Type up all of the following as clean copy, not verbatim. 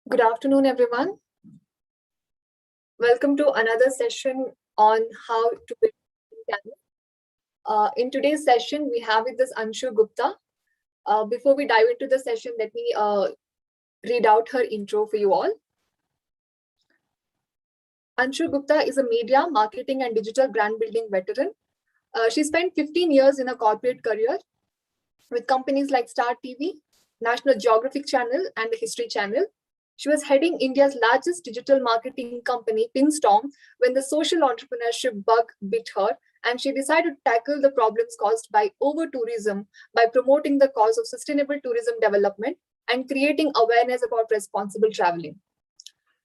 Good afternoon, everyone. Welcome to another session on how to build canvas. In today's session, we have with us Ansoo Gupta. Before we dive into the session, let me read out her intro for you all. Ansoo Gupta is a media, marketing, and digital brand building veteran. She spent 15 years in a corporate career with companies like Star TV, National Geographic Channel, and the History Channel. She was heading India's largest digital marketing company, Pinstorm, when the social entrepreneurship bug bit her, and she decided to tackle the problems caused by over-tourism by promoting the cause of sustainable tourism development and creating awareness about responsible traveling.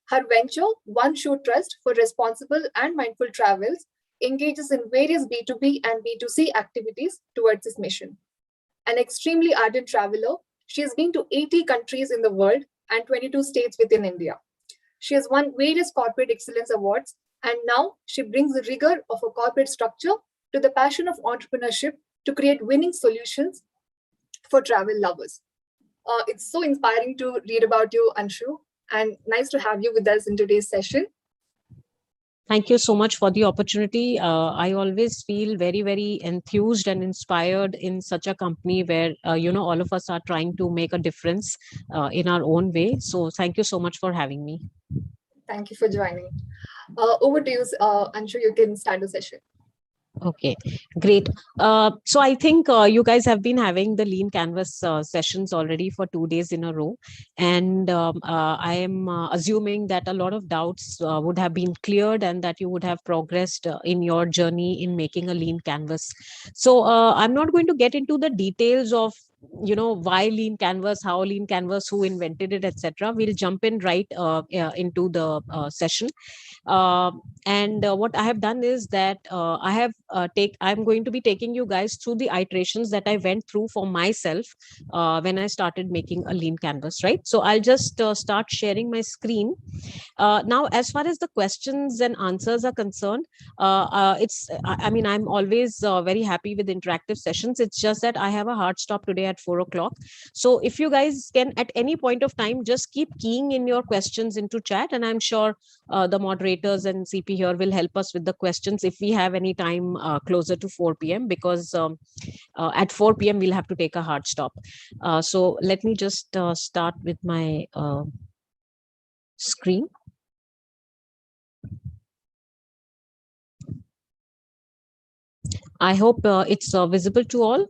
Her venture, One Shoe Trust for Responsible and Mindful Travels, engages in various B2B and B2C activities towards this mission. An extremely ardent traveler, she has been to 80 countries in the world and 22 states within India. She has won various corporate excellence awards, and now she brings the rigor of a corporate structure to the passion of entrepreneurship to create winning solutions for travel lovers. It's so inspiring to read about you, Ansoo, and nice to have you with us in today's session. Thank you so much for the opportunity. I always feel very, very enthused and inspired in such a company where, all of us are trying to make a difference in our own way. So thank you so much for having me. Thank you for joining. Over to you, Ansoo, you can start the session. Okay, great. So I think you guys have been having the Lean Canvas sessions already for 2 days in a row. And I am assuming that a lot of doubts would have been cleared and that you would have progressed in your journey in making a Lean Canvas. So I'm not going to get into the details of why Lean Canvas, how Lean Canvas, who invented it, etc. We'll jump in right into the session. And what I have done is that I'm going to be taking you guys through the iterations that I went through for myself when I started making a Lean Canvas, right? So I'll just start sharing my screen. Now, as far as the questions and answers are concerned, I'm always very happy with interactive sessions. It's just that I have a hard stop today at 4 o'clock. So if you guys can at any point of time, just keep keying in your questions into chat, and I'm sure the moderators and CP here will help us with the questions if we have any time closer to 4 p.m. because at 4 p.m. we'll have to take a hard stop. So let me just start with my screen. I hope it's visible to all.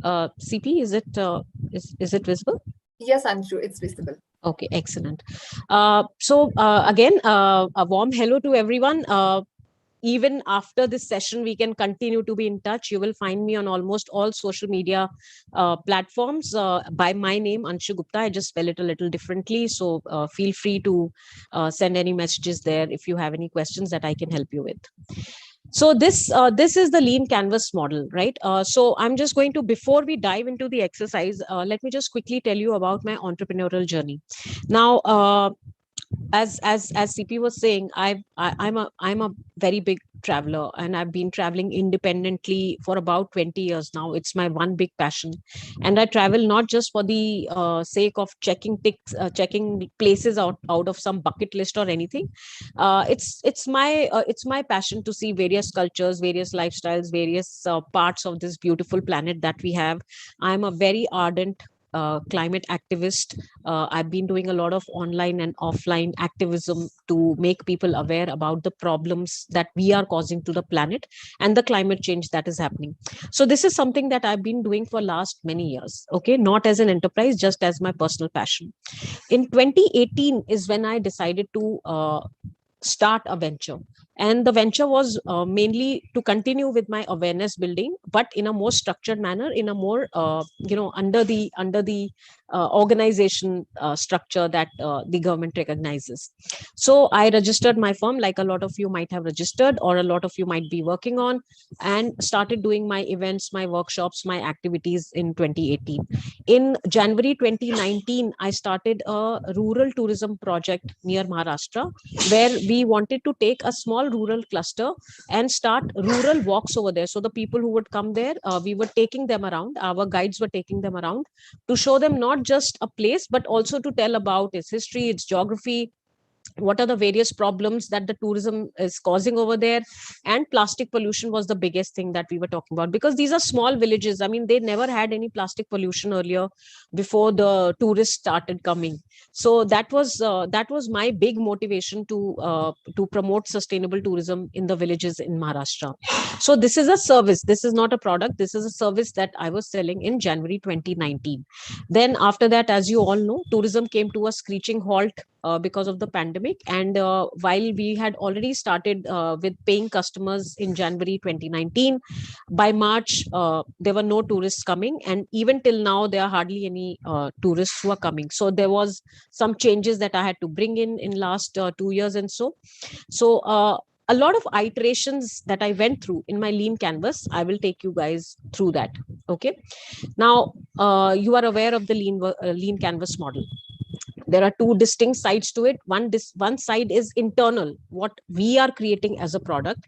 CP, is it visible? Yes, Ansoo, it's visible. Okay, excellent. So again, a warm hello to everyone. Even after this session, we can continue to be in touch. You will find me on almost all social media platforms by my name, Ansoo Gupta. I just spell it a little differently. So feel free to send any messages there if you have any questions that I can help you with. So this is the Lean Canvas model, right? So I'm just going to, before we dive into the exercise, let me just quickly tell you about my entrepreneurial journey. Now, as CP was saying, I'm a very big traveler, and I've been traveling independently for about 20 years now. It's my one big passion, and I travel not just for the sake of checking places out of some bucket list or anything. It's my passion to see various cultures, various lifestyles, various parts of this beautiful planet that we have. I'm a very ardent climate activist. I've been doing a lot of online and offline activism to make people aware about the problems that we are causing to the planet and the climate change that is happening. So this is something that I've been doing for last many years, okay, not as an enterprise, just as my personal passion. In 2018 is when I decided to start a venture, and the venture was mainly to continue with my awareness building, but in a more structured manner, in a more under the organization structure that the government recognizes. So I registered my firm, like a lot of you might have registered or a lot of you might be working on, and started doing my events, my workshops, my activities in 2018. In January 2019, I started a rural tourism project near Maharashtra, where we wanted to take a small rural cluster and start rural walks over there. So the people who would come there, we were taking them around, our guides were taking them around to show them not not just a place, but also to tell about its history, its geography, what are the various problems that the tourism is causing over there. And plastic pollution was the biggest thing that we were talking about, because these are small villages. I mean, they never had any plastic pollution earlier before the tourists started coming. So that was my big motivation to promote sustainable tourism in the villages in Maharashtra. So this is a service, this is not a product, this is a service that I was selling in January 2019. Then after that, as you all know, tourism came to a screeching halt because of the pandemic. And while we had already started with paying customers in January 2019, by March, there were no tourists coming. And even till now, there are hardly any tourists who are coming. So there was some changes that I had to bring in last 2 years and so. So a lot of iterations that I went through in my lean canvas, I will take you guys through that. Okay. Now, you are aware of the lean canvas model. There are two distinct sides to it. One side is internal, what we are creating as a product,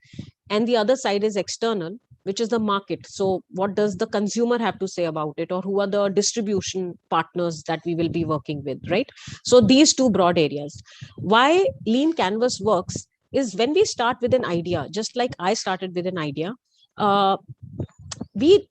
and the other side is external, which is the market. So what does the consumer have to say about it, or who are the distribution partners that we will be working with, right? So these two broad areas. Why lean canvas works is when we start with an idea, just like I started with an idea. We,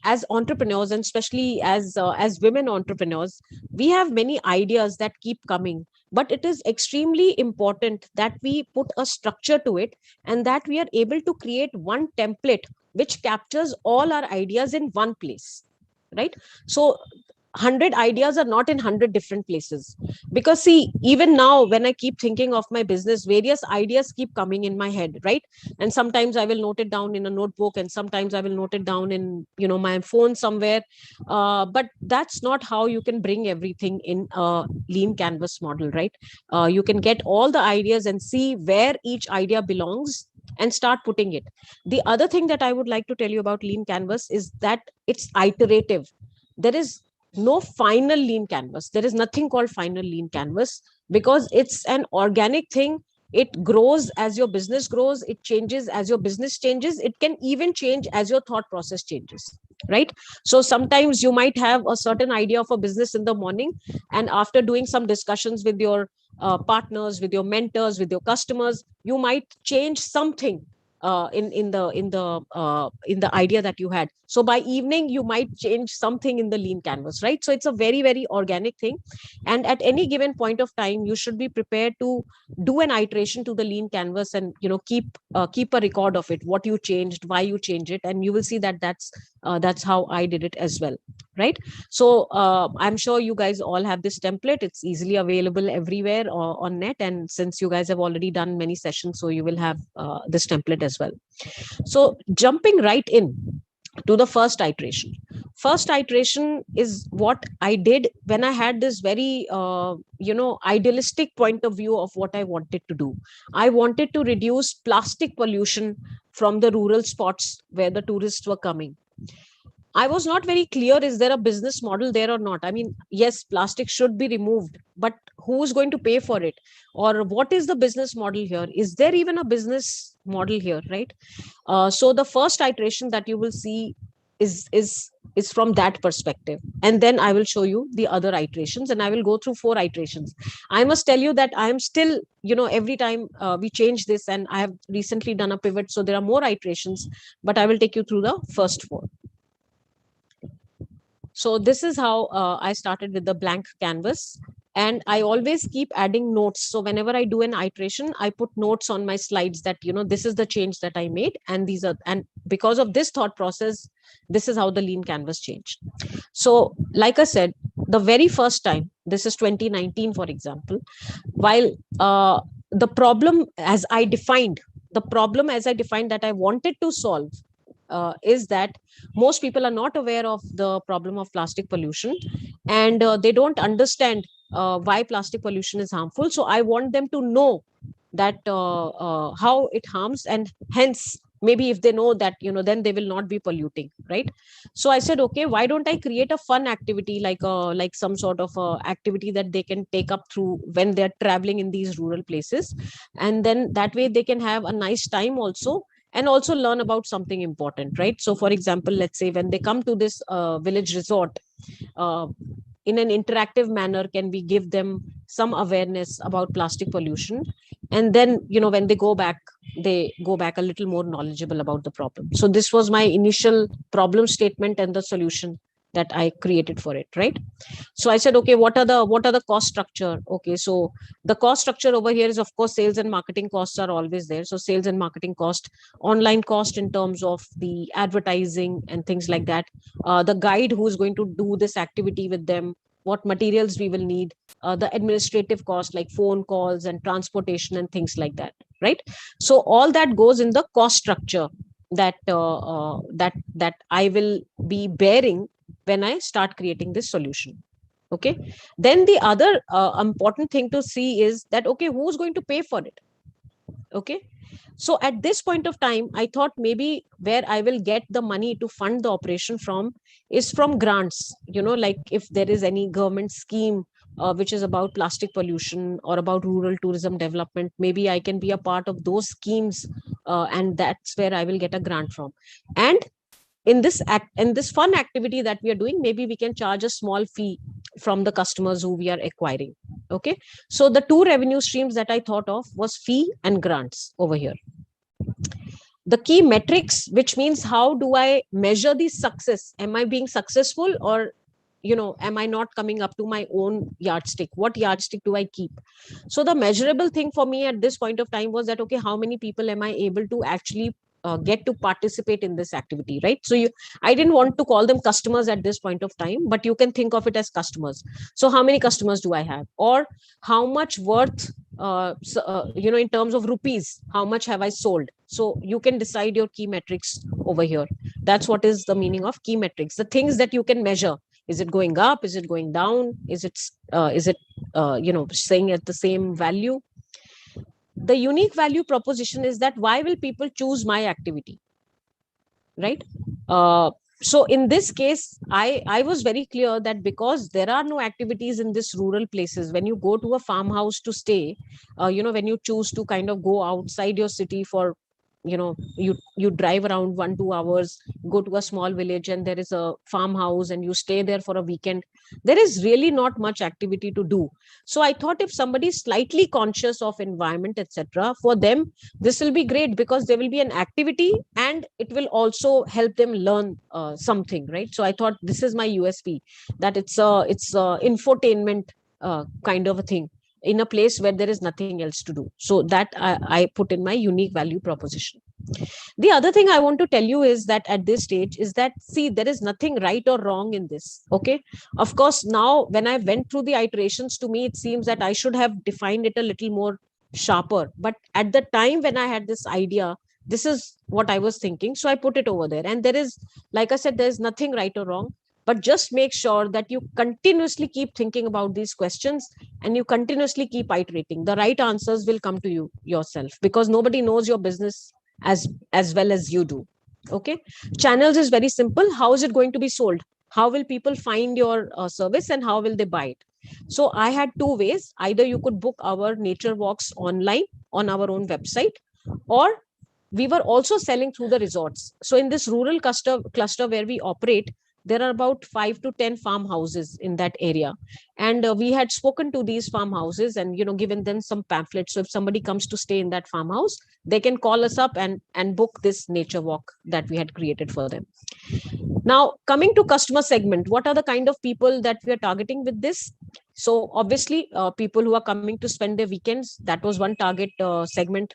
as entrepreneurs, and especially as women entrepreneurs, we have many ideas that keep coming, but it is extremely important that we put a structure to it, and that we are able to create one template which captures all our ideas in one place, right? So 100 ideas are not in 100 different places, because see, even now when I keep thinking of my business, various ideas keep coming in my head, right? And sometimes I will note it down in a notebook, and sometimes I will note it down in my phone somewhere. But that's not how you can bring everything in a lean canvas model, right? You can get all the ideas and see where each idea belongs and start putting it. The other thing that I would like to tell you about lean canvas is that it's iterative. There is no final lean canvas. There is nothing called final lean canvas, because it's an organic thing. It grows as your business grows, it changes as your business changes, it can even change as your thought process changes, right? So sometimes you might have a certain idea of a business in the morning, and after doing some discussions with your partners, with your mentors, with your customers, you might change something in the idea that you had. So by evening you might change something in the lean canvas, right? So it's a very, very organic thing. And at any given point of time, you should be prepared to do an iteration to the lean canvas, and keep a record of it, what you changed, why you changed it, and you will see that that's how I did it as well, right? So I'm sure you guys all have this template. It's easily available everywhere on net, and since you guys have already done many sessions, so you will have this template as well. So jumping right in to the first iteration. First iteration is what I did when I had this very idealistic point of view of what I wanted to do. I wanted to reduce plastic pollution from the rural spots where the tourists were coming. I was not very clear, is there a business model there or not? I mean, yes, plastic should be removed, but who's going to pay for it? Or what is the business model here? Is there even a business model here, right? So the first iteration that you will see is from that perspective. And then I will show you the other iterations, and I will go through 4 iterations. I must tell you that I am still, every time we change this, and I have recently done a pivot, so there are more iterations, but I will take you through the first 4. So this is how I started with the blank canvas, and I always keep adding notes. So whenever I do an iteration, I put notes on my slides that, this is the change that I made, and because of this thought process, this is how the lean canvas changed. So like I said, the very first time, this is 2019, for example, while the problem as I defined that I wanted to solve is that most people are not aware of the problem of plastic pollution, and they don't understand why plastic pollution is harmful. So I want them to know that how it harms, and hence maybe if they know that, then they will not be polluting, right? So I said, okay, why don't I create a fun activity, like some sort of activity that they can take up through when they're traveling in these rural places, and then that way they can have a nice time also, and also learn about something important, right? So for example, let's say when they come to this village resort, uh, in an interactive manner can we give them some awareness about plastic pollution, and then when they go back a little more knowledgeable about the problem. So this was my initial problem statement and the solution that I created for it, right? So I said, okay, what are the cost structure? Okay, so the cost structure over here is, of course, sales and marketing costs are always there. So sales and marketing cost, online cost in terms of the advertising and things like that, the guide who is going to do this activity with them, what materials we will need, the administrative cost like phone calls and transportation and things like that, right? So all that goes in the cost structure that I will be bearing when I start creating this solution. Okay, then the other important thing to see is that, okay, who's going to pay for it? Okay, so at this point of time, I thought maybe where I will get the money to fund the operation from is from grants. Like if there is any government scheme which is about plastic pollution or about rural tourism development, maybe I can be a part of those schemes, and that's where I will get a grant from. And in this fun activity that we are doing, maybe we can charge a small fee from the customers who we are acquiring. Okay, so the two revenue streams that I thought of was fee and grants over here. The key metrics, which means how do I measure the success? Am I being successful, or am I not coming up to my own yardstick? What yardstick do I keep? So the measurable thing for me at this point of time was that, okay, how many people am I able to actually get to participate in this activity, right? So I didn't want to call them customers at this point of time, but you can think of it as customers. So how many customers do I have, or how much worth, in terms of rupees, how much have I sold? So you can decide your key metrics over here. That's what is the meaning of key metrics, the things that you can measure. Is it going up? Is it going down? Is it staying at the same value? The unique value proposition is that why will people choose my activity, right? So in this case, I was very clear that because there are no activities in this rural places, when you go to a farmhouse to stay, when you choose to kind of go outside your city for, you drive around 1-2 hours, go to a small village and there is a farmhouse and you stay there for a weekend, there is really not much activity to do. So I thought if somebody is slightly conscious of environment, etc., for them this will be great, because there will be an activity and it will also help them learn something, right? So I thought this is my USP, that it's a infotainment kind of a thing in a place where there is nothing else to do. So that I put in my unique value proposition. The other thing I want to tell you is that at this stage is that, see, there is nothing right or wrong in this. Okay, of course, now when I went through the iterations, to me it seems that I should have defined it a little more sharper, but at the time when I had this idea, this is what I was thinking, so I put it over there. And there is, like I said, there is nothing right or wrong, but just make sure that you continuously keep thinking about these questions and you continuously keep iterating. The right answers will come to you yourself, because nobody knows your business as well as you do. Okay, channels is very simple. How is it going to be sold? How will people find your service and how will they buy it? So I had two ways. Either you could book our nature walks online on our own website, or we were also selling through the resorts. So in this rural cluster where we operate, there are about 5 to 10 farmhouses in that area, and we had spoken to these farmhouses and given them some pamphlets. So if somebody comes to stay in that farmhouse, they can call us up and book this nature walk that we had created for them. Now, coming to customer segment, what are the kind of people that we are targeting with this? So obviously, people who are coming to spend their weekends, that was one target segment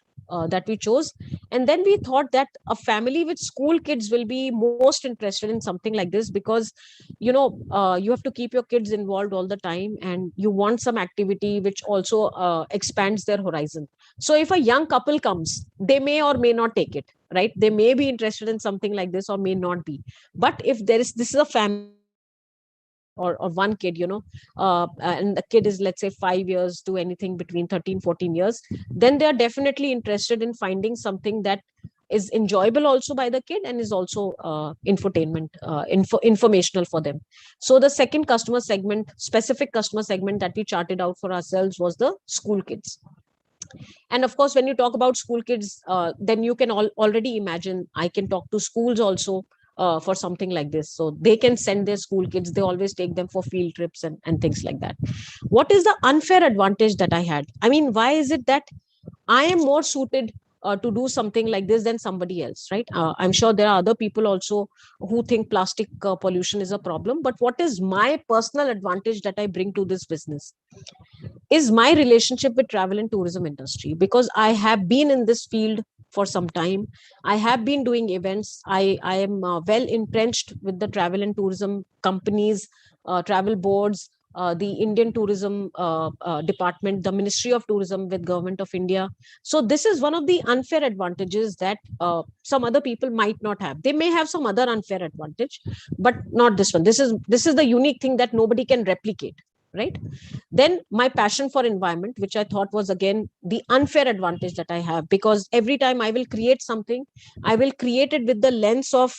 that we chose. And then we thought that a family with school kids will be most interested in something like this, because you have to keep your kids involved all the time, and you want some activity which also expands their horizon. So if a young couple comes, they may or may not take it, right? They may be interested in something like this or may not be. But if this is a family or one kid, and the kid is, let's say, 5 years to anything between 13-14 years, then they are definitely interested in finding something that is enjoyable also by the kid and is also infotainment, informational for them. So the second specific customer segment that we charted out for ourselves was the school kids. And of course, when you talk about school kids, then you can already imagine I can talk to schools also. for something like this. So they can send their school kids. They always take them for field trips and things like that. What is the unfair advantage that I had? I mean, why is it that I am more suited to do something like this than somebody else, right? I'm sure there are other people also who think plastic pollution is a problem. But what is my personal advantage that I bring to this business? Is my relationship with travel and tourism industry, because I have been in this field for some time. I have been doing events. I am well entrenched with the travel and tourism companies, travel boards, the Indian tourism department, the Ministry of Tourism with government of India. So this is one of the unfair advantages that some other people might not have. They may have some other unfair advantage, but not this one. This is the unique thing that nobody can replicate, right? Then my passion for environment, which I thought was again the unfair advantage that I have, because every time I will create something, I will create it with the lens of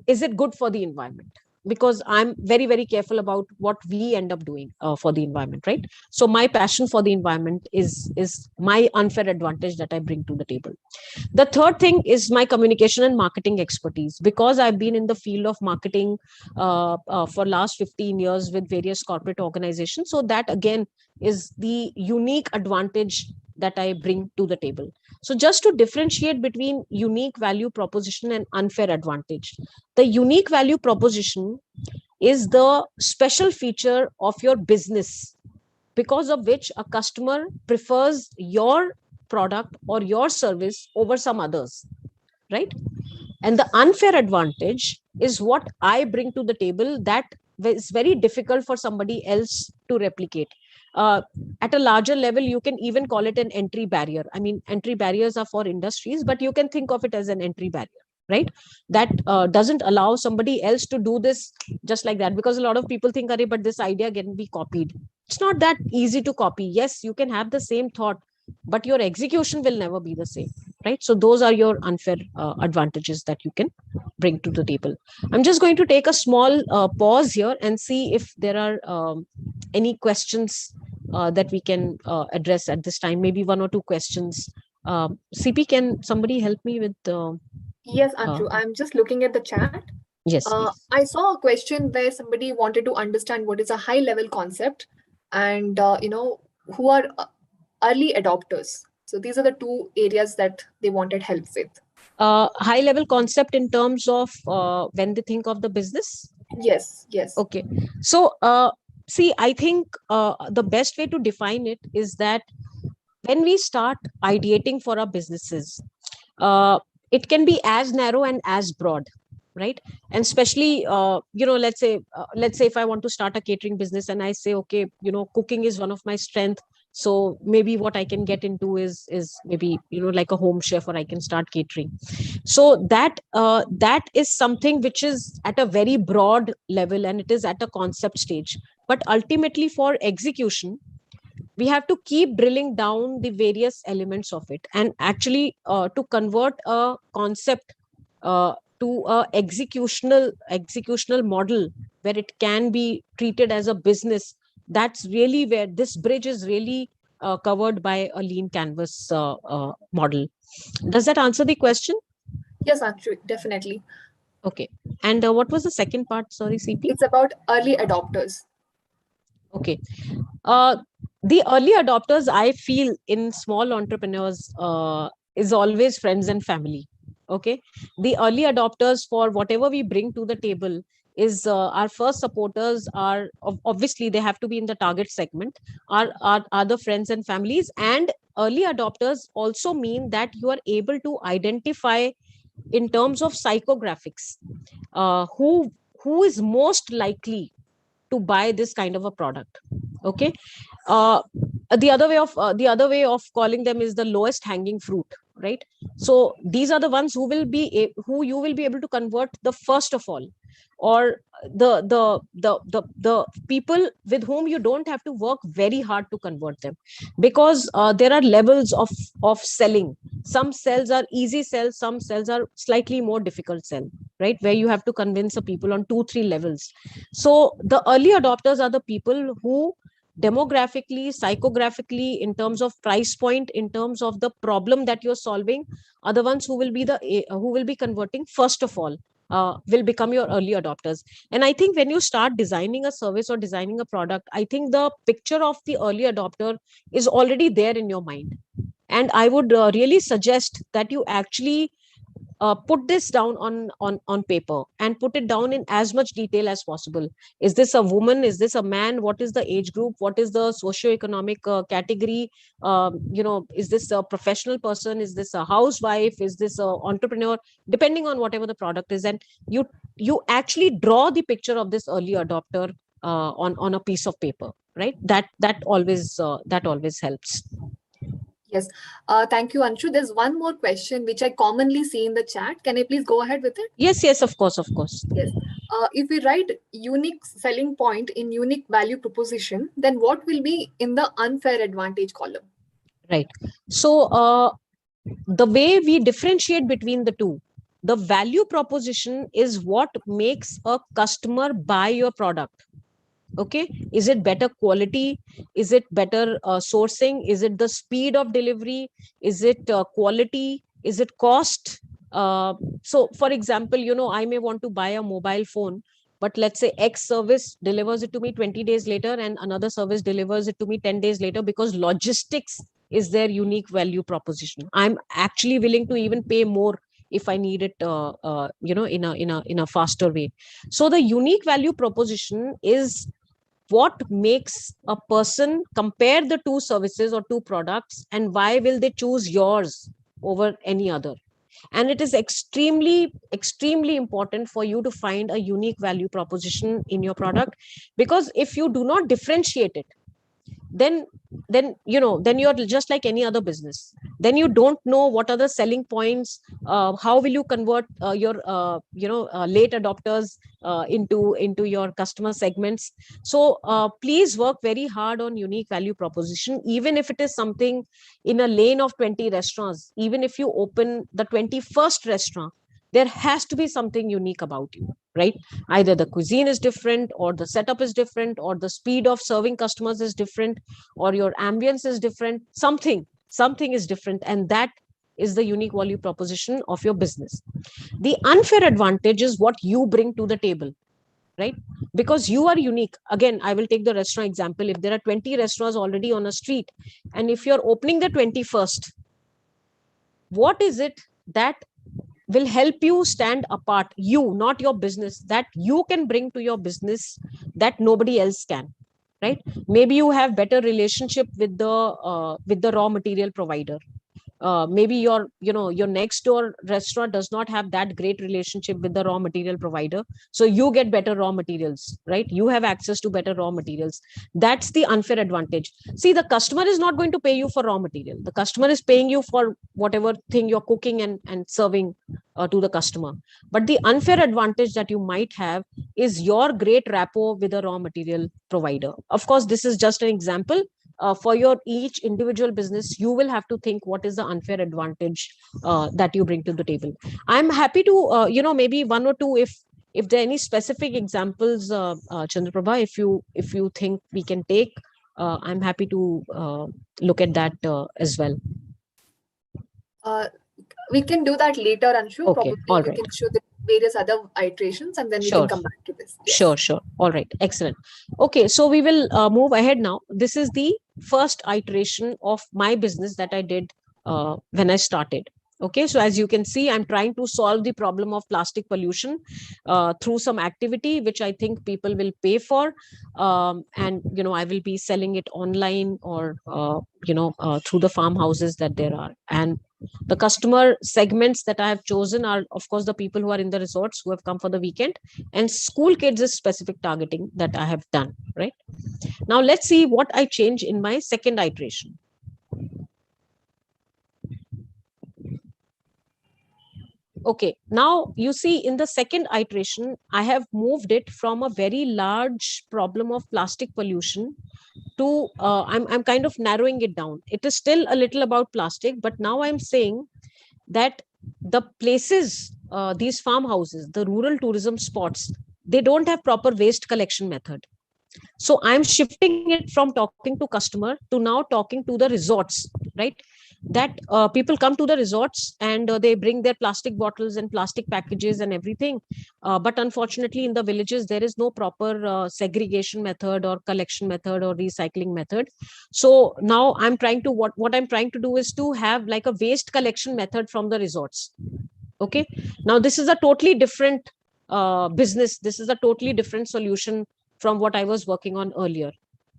is it good for the environment? Because I'm very, very careful about what we end up doing for the environment, right? So my passion for the environment is my unfair advantage that I bring to the table. The third thing is my communication and marketing expertise, because I've been in the field of marketing for last 15 years with various corporate organizations. So that again is the unique advantage that I bring to the table. So just to differentiate between unique value proposition and unfair advantage, the unique value proposition is the special feature of your business because of which a customer prefers your product or your service over some others, right? And the unfair advantage is what I bring to the table that is very difficult for somebody else to replicate. uh, at a larger level, you can even call it an entry barrier. I mean, entry barriers are for industries, but you can think of it as an entry barrier, right? That doesn't allow somebody else to do this just like that, because a lot of people think, Arey, but this idea can be copied. It's not that easy to copy. Yes, you can have the same thought, but your execution will never be the same, right? So those are your unfair advantages that you can bring to the table. I'm just going to take a small pause here and see if there are any questions that we can address at this time. Maybe one or two questions. CP, can somebody help me with Yes, Ansoo, I'm just looking at the chat. yes, please. I saw a question where somebody wanted to understand what is a high level concept and, who are early adopters. So these are the two areas that they wanted help with. High level concept in terms of when they think of the business. Yes, yes. Okay. So, see, I think the best way to define it is that when we start ideating for our businesses, it can be as narrow and as broad, right? And especially, let's say if I want to start a catering business and I say, okay, cooking is one of my strength. So maybe what I can get into is maybe like a home chef, or I can start catering. So that is something which is at a very broad level and it is at a concept stage. But ultimately, for execution, we have to keep drilling down the various elements of it, and actually to convert a concept to a executional model where it can be treated as a business. That's really where this bridge is really covered by a lean canvas model. Does that answer the question? Yes, Ansoo, definitely. Okay. And what was the second part? Sorry, CP. It's about early adopters. Okay. The early adopters, I feel, in small entrepreneurs is always friends and family. Okay. The early adopters for whatever we bring to the table is our first supporters are obviously they have to be in the target segment, are the friends and families. And early adopters also mean that you are able to identify in terms of psychographics who is most likely to buy this kind of a product. Okay. uh, the other way of calling them is the lowest hanging fruit, right? So these are the ones who you will be able to convert the first of all, or the people with whom you don't have to work very hard to convert them, because there are levels of selling. Some cells are easy cells, some cells are slightly more difficult sell, right, where you have to convince the people on 2-3 levels. So the early adopters are the people who demographically, psychographically, in terms of price point, in terms of the problem that you're solving, are the ones who will be converting first of all, will become your early adopters. And I think when you start designing a service or designing a product, I think the picture of the early adopter is already there in your mind. And I would really suggest that you actually put this down on paper and put it down in as much detail as possible. Is this a woman? Is this a man? What is the age group? What is the socioeconomic category? Is this a professional person? Is this a housewife? Is this a entrepreneur? Depending on whatever the product is, and you actually draw the picture of this early adopter on a piece of paper, right? That always helps. Yes. Thank you, Anshu. There's one more question which I commonly see in the chat. Can I please go ahead with it? Yes, of course. Yes. If we write unique selling point in unique value proposition, then what will be in the unfair advantage column? Right. So the way we differentiate between the two, the value proposition is what makes a customer buy your product. Okay, is it better quality? Is it better sourcing? Is it the speed of delivery? Is it quality? Is it cost? So for example, I may want to buy a mobile phone, but let's say X service delivers it to me 20 days later and another service delivers it to me 10 days later, because logistics is their unique value proposition. I'm actually willing to even pay more if I need it in a faster way. So the unique value proposition is what makes a person compare the two services or two products, and why will they choose yours over any other. And it is extremely important for you to find a unique value proposition in your product, because if you do not differentiate it, then you're just like any other business. Then you don't know what are the selling points. How will you convert your late adopters into your customer segments? So please work very hard on unique value proposition, even if it is something in a lane of 20 restaurants. Even if you open the 21st restaurant, there has to be something unique about you, right? Either the cuisine is different, or the setup is different, or the speed of serving customers is different, or your ambience is different. Something is different, and that is the unique value proposition of your business. The unfair advantage is what you bring to the table, right? Because you are unique. Again, I will take the restaurant example. If there are 20 restaurants already on a street, and if you're opening the 21st, what is it that will help you stand apart, you, not your business, that you can bring to your business that nobody else can, right? Maybe you have better relationship with the raw material provider. Maybe your next door restaurant does not have that great relationship with the raw material provider, so you get better raw materials, right? You have access to better raw materials. That's the unfair advantage. See, the customer is not going to pay you for raw material. The customer is paying you for whatever thing you're cooking and serving to the customer. But the unfair advantage that you might have is your great rapport with a raw material provider. Of course, this is just an example. For your each individual business, you will have to think what is the unfair advantage that you bring to the table. I'm happy to maybe one or two, if there are any specific examples, Chandraprabha, if you think we can take, I'm happy to look at that as well. We can do that later, Anshu. Okay, probably all you right. can show the various other iterations, and then we Sure. can come back to this. Yes. Sure. All right, excellent. Okay, so we will move ahead now. This is the first iteration of my business that I did when I started. Okay, so as you can see, I'm trying to solve the problem of plastic pollution through some activity which I think people will pay for, and I will be selling it online or through the farmhouses that there are. And the customer segments that I have chosen are, of course, the people who are in the resorts who have come for the weekend, and school kids is specific targeting that I have done, right? Now let's see what I change in my second iteration. Okay, now you see in the second iteration, I have moved it from a very large problem of plastic pollution to, I'm kind of narrowing it down. It is still a little about plastic, but now I'm saying that the places, these farmhouses, the rural tourism spots, they don't have proper waste collection method. So I'm shifting it from talking to customer to now talking to the resorts, right? that people come to the resorts and they bring their plastic bottles and plastic packages and everything. But unfortunately, in the villages, there is no proper segregation method or collection method or recycling method. So now I'm trying to, what I'm trying to do is to have like a waste collection method from the resorts. Okay. Now this is a totally different business. This is a totally different solution from what I was working on earlier.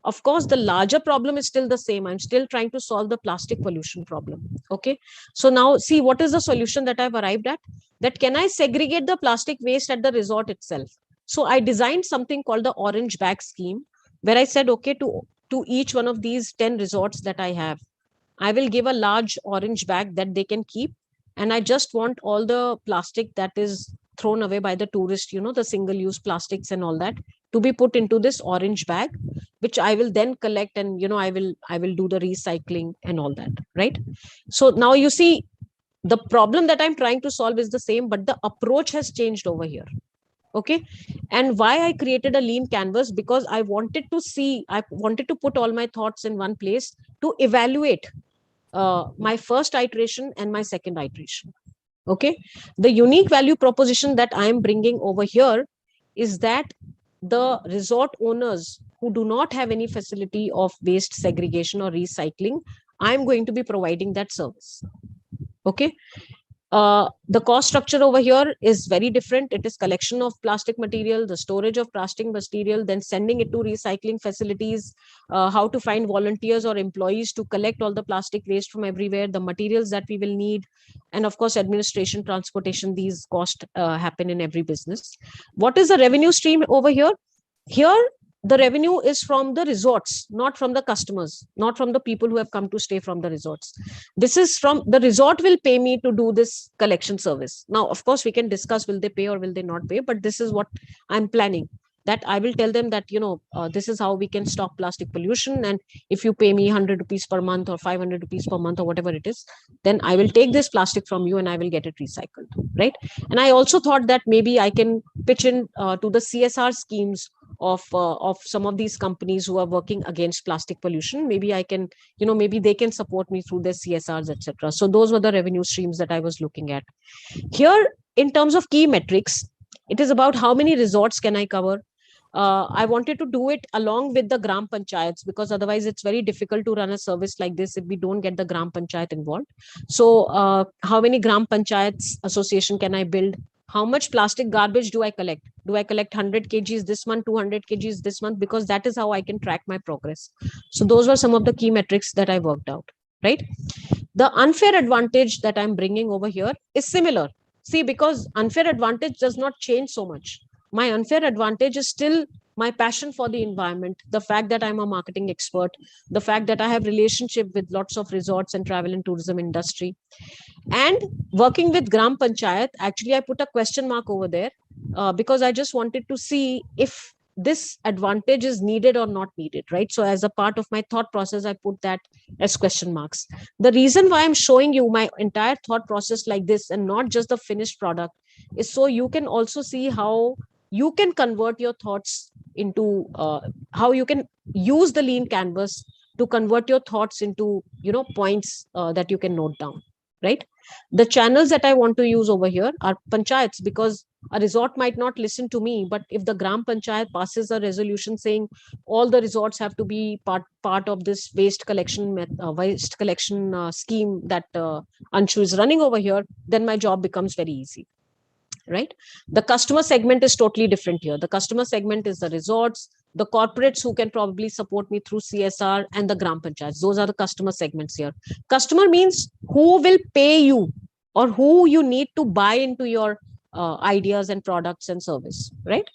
Of course, the larger problem is still the same. I'm still trying to solve the plastic pollution problem. Okay. So now see, what is the solution that I've arrived at? That can I segregate the plastic waste at the resort itself? So I designed something called the orange bag scheme, where I said, okay, to each one of these 10 resorts that I have, I will give a large orange bag that they can keep. And I just want all the plastic that is thrown away by the tourist, the single use plastics and all that, to be put into this orange bag, which I will then collect, and I will do the recycling and all that. Right. So now you see, the problem that I'm trying to solve is the same, but the approach has changed over here. Okay. And why I created a lean canvas? Because I wanted to put all my thoughts in one place to evaluate my first iteration and my second iteration. Okay. The unique value proposition that I am bringing over here is that the resort owners who do not have any facility of waste segregation or recycling, I'm going to be providing that service. Okay. The cost structure over here is very different. It is collection of plastic material, the storage of plastic material, then sending it to recycling facilities, how to find volunteers or employees to collect all the plastic waste from everywhere, the materials that we will need, and of course, administration, transportation. These costs happen in every business. What is the revenue stream over here? Here, the revenue is from the resorts, not from the customers, not from the people who have come to stay from the resorts. This is from the resort will pay me to do this collection service. Now, of course, we can discuss will they pay or will they not pay, but this is what I'm planning. That I will tell them that, this is how we can stop plastic pollution. And if you pay me 100 rupees per month or 500 rupees per month or whatever it is, then I will take this plastic from you and I will get it recycled. Right. And I also thought that maybe I can pitch in to the CSR schemes of some of these companies who are working against plastic pollution. Maybe I can, maybe they can support me through their CSRs, etc. So those were the revenue streams that I was looking at. Here, in terms of key metrics, it is about how many resorts can I cover. I wanted to do it along with the Gram Panchayats, because otherwise it's very difficult to run a service like this if we don't get the Gram Panchayat involved. So how many Gram Panchayats association can I build? How much plastic garbage do I collect? Do I collect 100 kgs this month, 200 kgs this month? Because that is how I can track my progress. So those were some of the key metrics that I worked out, right? The unfair advantage that I'm bringing over here is similar. See, because unfair advantage does not change so much. My unfair advantage is still my passion for the environment, the fact that I'm a marketing expert, the fact that I have relationship with lots of resorts and travel and tourism industry. And working with Gram Panchayat, actually, I put a question mark over there because I just wanted to see if this advantage is needed or not needed, right? So as a part of my thought process, I put that as question marks. The reason why I'm showing you my entire thought process like this and not just the finished product is so you can also see how you can convert your thoughts into how you can use the lean canvas to convert your thoughts into points that you can note down, right? The channels that I want to use over here are panchayats, because a resort might not listen to me, but if the Gram Panchayat passes a resolution saying all the resorts have to be part of this waste collection scheme that Ansoo is running over here, then my job becomes very easy. Right? The customer segment is totally different here. The customer segment is the resorts, the corporates who can probably support me through CSR, and the Gram Panchayats. Those are the customer segments here. Customer means who will pay you or who you need to buy into your ideas and products and service, right?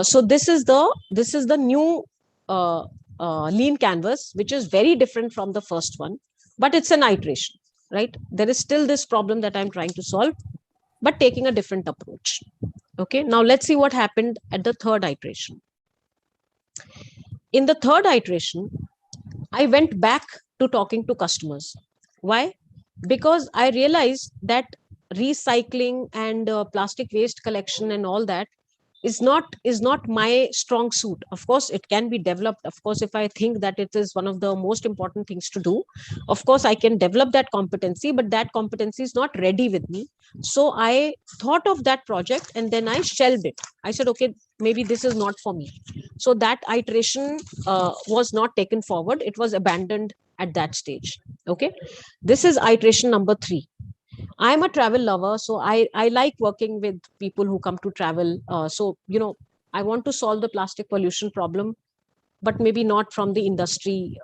So this is the new lean canvas, which is very different from the first one, but it's an iteration, right? There is still this problem that I'm trying to solve, but taking a different approach. Okay, now let's see what happened at the third iteration. In the third iteration, I went back to talking to customers. Why? Because I realized that recycling and plastic waste collection and all that is not my strong suit. Of course it can be developed. Of course, if I think that it is one of the most important things to do, of course I can develop that competency, but that competency is not ready with me. So I thought of that project and then I shelved it. I said, okay, maybe this is not for me. So that iteration was not taken forward. It was abandoned at that stage. Okay, this is iteration number 3. I'm a travel lover, so I like working with people who come to travel. So I want to solve the plastic pollution problem, but maybe not from the industry,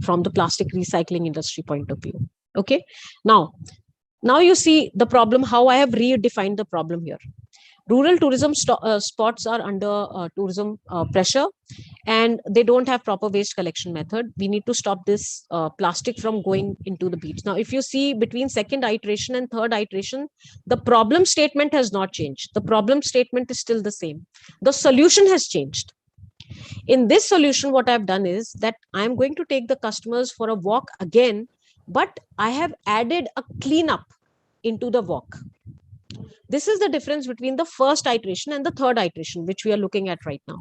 from the plastic recycling industry point of view. Okay, now you see the problem. How I have redefined the problem here. Rural tourism spots are under tourism pressure, and they don't have proper waste collection method. We need to stop this plastic from going into the beach. Now, if you see between second iteration and third iteration, the problem statement has not changed. The problem statement is still the same. The solution has changed. In this solution, what I've done is that I'm going to take the customers for a walk again, but I have added a cleanup into the walk. This is the difference between the first iteration and the third iteration, which we are looking at right now.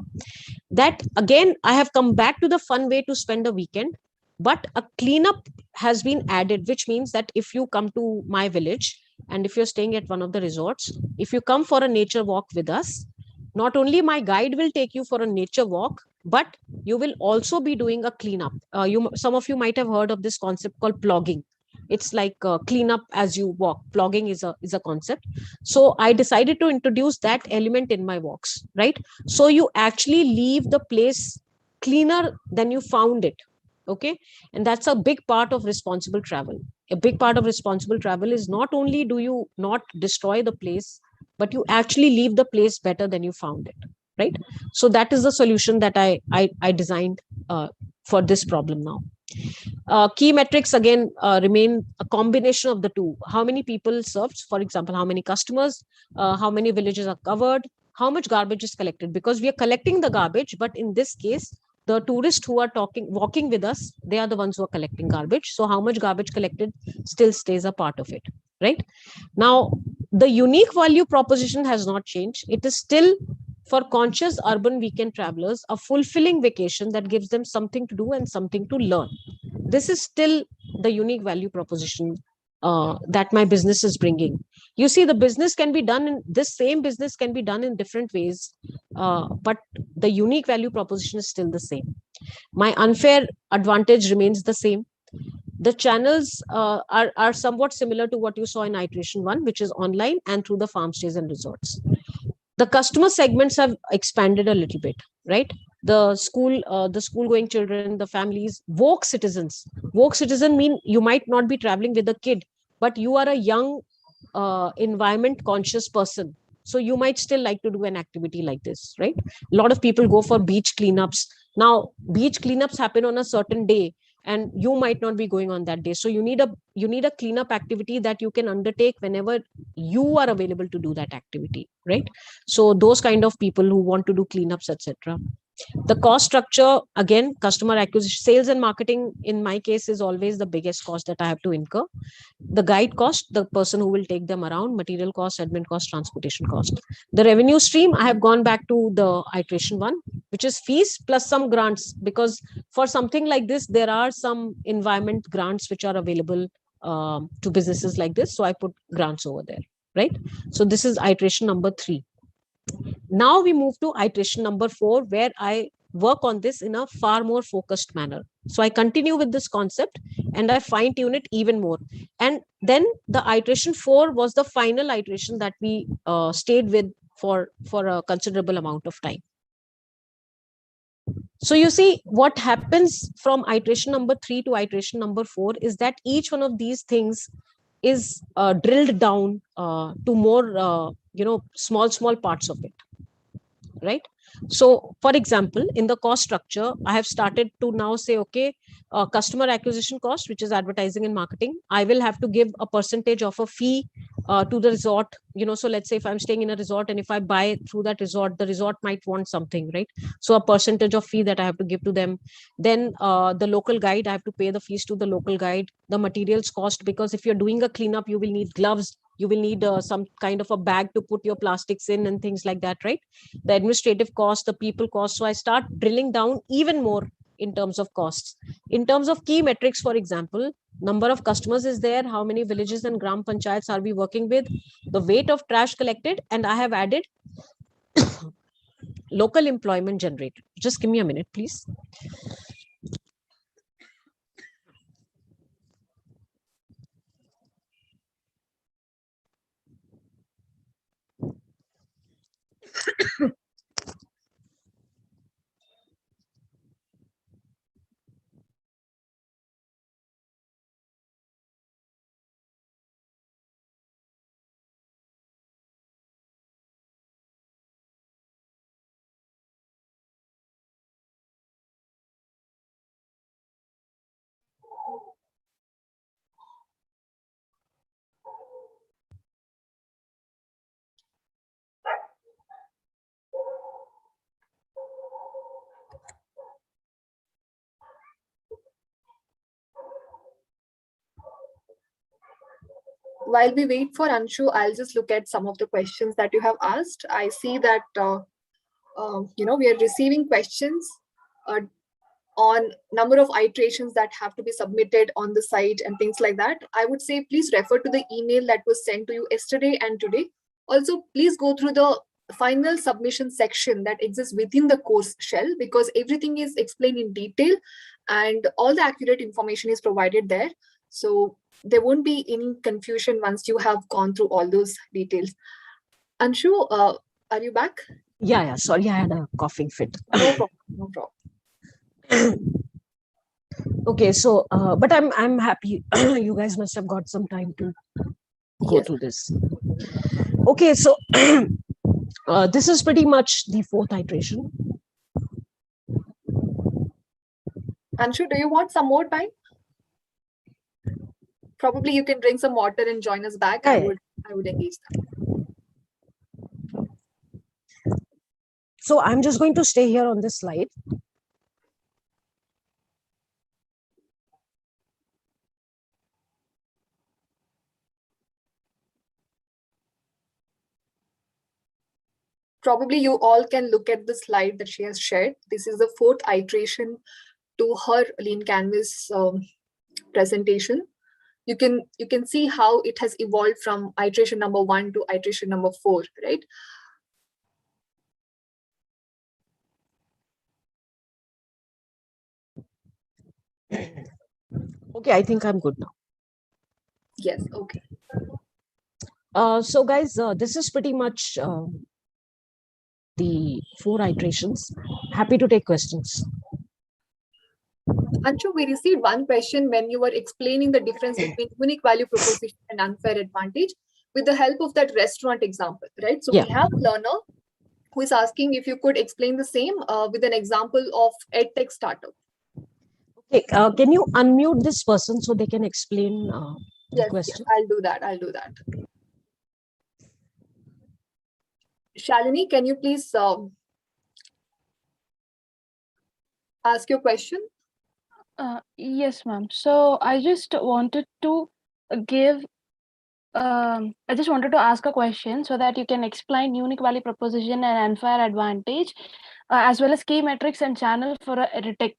That again, I have come back to the fun way to spend a weekend, but a cleanup has been added, which means that if you come to my village and if you're staying at one of the resorts, if you come for a nature walk with us, not only my guide will take you for a nature walk, but you will also be doing a cleanup. Some of you might have heard of this concept called plogging. It's like clean up as you walk. Plogging is a concept. So I decided to introduce that element in my walks, right? So you actually leave the place cleaner than you found it. Okay. And that's a big part of responsible travel. A big part of responsible travel is not only do you not destroy the place, but you actually leave the place better than you found it. Right. So that is the solution that I designed for this problem now. Key metrics again remain a combination of the two. How many people served, for example, how many customers, how many villages are covered, how much garbage is collected, because we are collecting the garbage, but in this case, the tourists who are walking with us, they are the ones who are collecting garbage. So how much garbage collected still stays a part of it, right? Now, the unique value proposition has not changed. It is still for conscious urban weekend travelers, a fulfilling vacation that gives them something to do and something to learn. This is still the unique value proposition that my business is bringing. You see, the business can be done in this same business can be done in different ways, but the unique value proposition is still the same. My unfair advantage remains the same. The channels are somewhat similar to what you saw in iteration 1, which is online and through the farm stays and resorts. The customer segments have expanded a little bit, right? The school going children, the families, woke citizens. Woke citizen mean you might not be traveling with a kid, but you are a young environment conscious person. So you might still like to do an activity like this, right? A lot of people go for beach cleanups. Now, beach cleanups happen on a certain day, and you might not be going on that day. So you need a cleanup activity that you can undertake whenever you are available to do that activity, right? So those kind of people who want to do cleanups, etc. The cost structure, again, customer acquisition, sales and marketing, in my case, is always the biggest cost that I have to incur. The guide cost, the person who will take them around, material cost, admin cost, transportation cost. The revenue stream, I have gone back to the iteration 1, which is fees plus some grants, because for something like this, there are some environment grants which are available to businesses like this. So I put grants over there, right? So this is iteration number 3. Now we move to iteration number 4, where I work on this in a far more focused manner. So I continue with this concept and I fine tune it even more. And then the iteration 4 was the final iteration that we stayed with for a considerable amount of time. So you see, what happens from iteration number 3 to iteration number 4 is that each one of these things is drilled down to more small parts of it, right? So for example, in the cost structure, I have started to now say, okay, customer acquisition cost, which is advertising and marketing, I will have to give a percentage of a fee to the resort. So let's say if I'm staying in a resort and if I buy through that resort, the resort might want something, right? So a percentage of fee that I have to give to them. Then the local guide, I have to pay the fees to the local guide. The materials cost, because if you're doing a cleanup, you will need gloves, You will need some kind of a bag to put your plastics in and things like that, right? The administrative cost, the people cost. So I start drilling down even more in terms of costs. In terms of key metrics, for example, number of customers is there, how many villages and gram panchayats are we working with, the weight of trash collected, and I have added local employment generated. Just give me a minute, please. While we wait for Anshu, I'll just look at some of the questions that you have asked. I see that we are receiving questions uh, on number of iterations that have to be submitted on the site and things like that. I would say please refer to the email that was sent to you yesterday and today. Also, please go through the final submission section that exists within the course shell, because everything is explained in detail and all the accurate information is provided there. So there won't be any confusion once you have gone through all those details. Anshu, are you back? Yeah. Sorry, I had a coughing fit. No problem. No problem. Okay, so but I'm happy. You guys must have got some time to go through this. Okay, so this is pretty much the fourth iteration. Anshu, do you want some more time? Probably you can drink some water and join us back. I would engage that. So I'm just going to stay here on this slide. Probably you all can look at the slide that she has shared. This is the fourth iteration to her Lean Canvas presentation. You can see how it has evolved from iteration number 1 to iteration number 4, right? Okay, I think I'm good now. Yes, okay. So guys, this is pretty much the 4 iterations. Happy to take questions. Anshu, we received one question when you were explaining the difference between unique value proposition and unfair advantage with the help of that restaurant example, right? So we have a learner who is asking if you could explain the same with an example of EdTech startup. Okay, can you unmute this person so they can explain the question? Yes, I'll do that. Shalini, can you please ask your question? Yes, ma'am. So I just wanted to ask a question so that you can explain unique value proposition and unfair advantage, as well as key metrics and channel for a edtech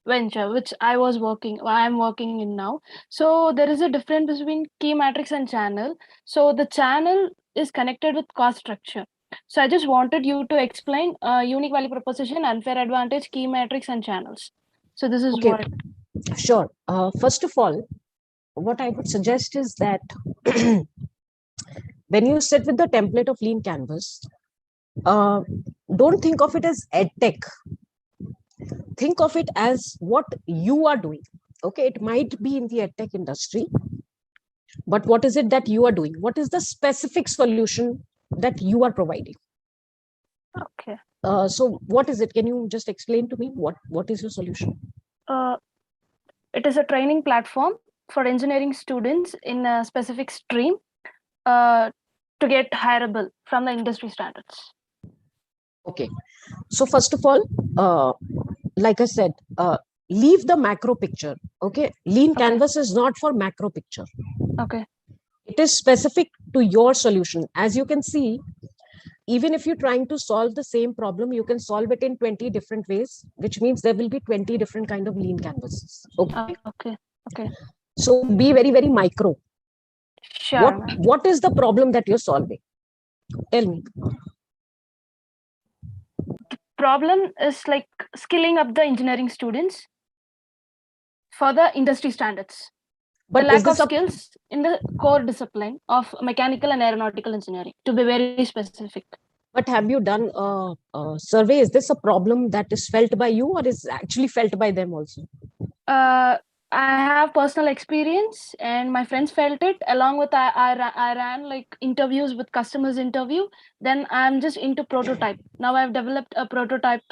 venture, which I'm working in now. So there is a difference between key metrics and channel. So the channel is connected with cost structure. So I just wanted you to explain unique value proposition, unfair advantage, key metrics, and channels. So this is okay. what. Sure. First of all, what I would suggest is that when you sit with the template of Lean Canvas, don't think of it as edtech. Think of it as what you are doing. Okay, it might be in the edtech industry, but what is it that you are doing? What is the specific solution that you are providing? Okay. So what is it? Can you just explain to me what is your solution? It is a training platform for engineering students in a specific stream to get hireable from the industry standards. Okay. So first of all, like I said, leave the macro picture. Okay. Lean Canvas is not for macro picture. Okay. It is specific to your solution. As you can see, even if you're trying to solve the same problem, you can solve it in 20 different ways, which means there will be 20 different kind of lean canvases. Okay. Okay. So be very, very micro. Sure, ma'am. What is the problem that you're solving? Tell me. Problem is like skilling up the engineering students for the industry standards. But the lack of skills in the core discipline of mechanical and aeronautical engineering, to be very specific. But have you done a survey? Is this a problem that is felt by you or is actually felt by them also? I have personal experience and my friends felt it. Along with I ran like interviews with customers interview. Then I'm just into prototype. Now I've developed a prototype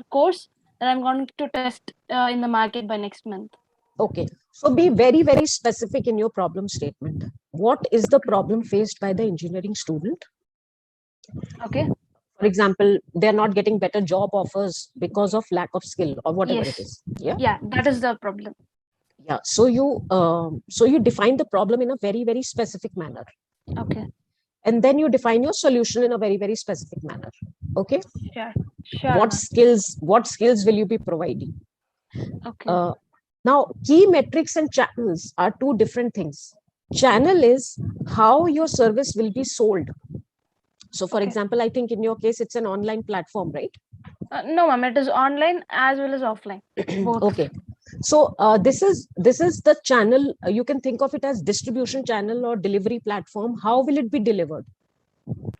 course that I'm going to test in the market by next month. Okay. So be very, very specific in your problem statement. What is the problem faced by the engineering student? Okay. For example, they're not getting better job offers because of lack of skill or whatever it is. Yeah, that is the problem. Yeah. So you define the problem in a very, very specific manner. Okay. And then you define your solution in a very, very specific manner. Okay. Sure. What skills will you be providing? Okay. Now, key metrics and channels are two different things. Channel is how your service will be sold. So, for example, I think in your case, it's an online platform, right? No, ma'am, it is online as well as offline. Both. Okay. So this is the channel. You can think of it as distribution channel or delivery platform. How will it be delivered?